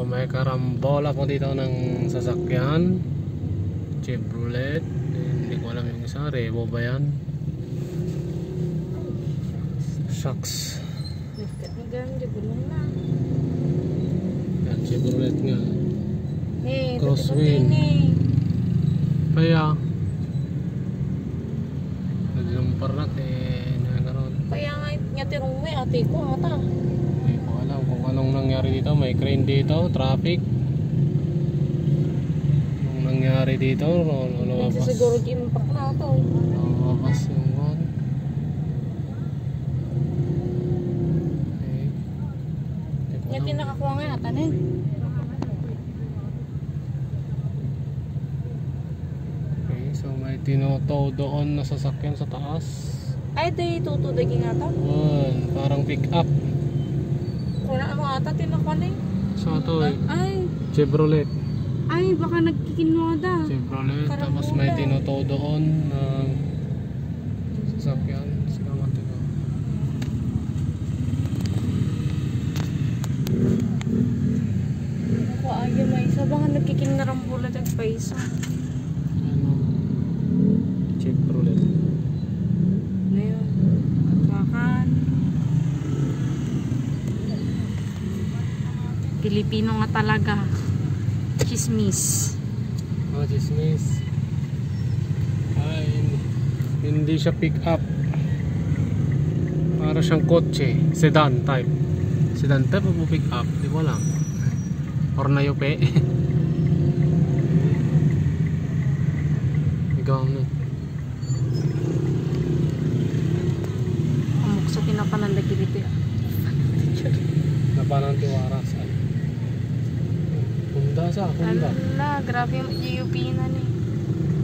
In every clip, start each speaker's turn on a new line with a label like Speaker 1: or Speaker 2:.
Speaker 1: may karambola po dito ng sasakyan Chevrolet. Hindi ko alam yung isa, Revo ba yan? Shucks. Yan, Chevrolet nga. Crosswind. Kaya naglumpar natin.
Speaker 2: Kaya nga nyatirong may ate ko ata.
Speaker 1: Hindi ko alam kung anong nangyari dito. May crane dito, traffic. Anong nangyari dito? Lumabas.
Speaker 2: Siguro impact na ito.
Speaker 1: Lumabas yung one. Okay.
Speaker 2: Nyatin nakakuha nga ata na eh.
Speaker 1: Okay, so may tinotow doon na sasakyan sa taas.
Speaker 2: Ay, di tutudagin nga ito.
Speaker 1: Parang pick up.
Speaker 2: Wala mo ata, tinakon eh.
Speaker 1: So ito eh.
Speaker 2: Ay.
Speaker 1: Chevrolet.
Speaker 2: Ay, baka nagkikinwada.
Speaker 1: Chevrolet. Tapos may tinotow doon na sasakyan. Salamat ito.
Speaker 2: Ako ayaw may isa. Baka nagkikinarambula at paisa.
Speaker 1: Ano? Chevrolet.
Speaker 2: Ngayon. Kakan. Pilipino nga talaga. Chismis.
Speaker 1: Chismis. Ay, hindi siya pick up. Para siyang kotse. Sedan type. Sedan type o pick up? Di ko alam. Or nayope. Ikaw na.
Speaker 2: Amok sa pinapanandagi dito ya.
Speaker 1: Napanang tiwaras. Honda sa Honda.
Speaker 2: Ala, grabe yung GUP na ni.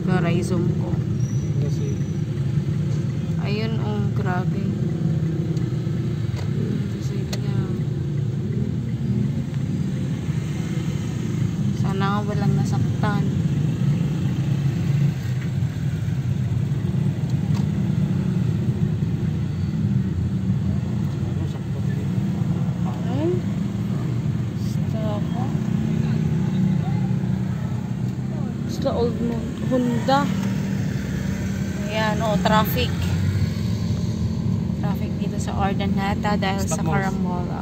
Speaker 2: Garay zoom ko.
Speaker 1: Kasi
Speaker 2: Ayun oh, grabe. Sige niya. Sana nga walang nasaktan. Ay, stop. Basta old Honda. Ayan, oh, traffic. Traffic dito sa Ordaneta dahil
Speaker 1: Stop
Speaker 2: sa
Speaker 1: mo.
Speaker 2: Carambola.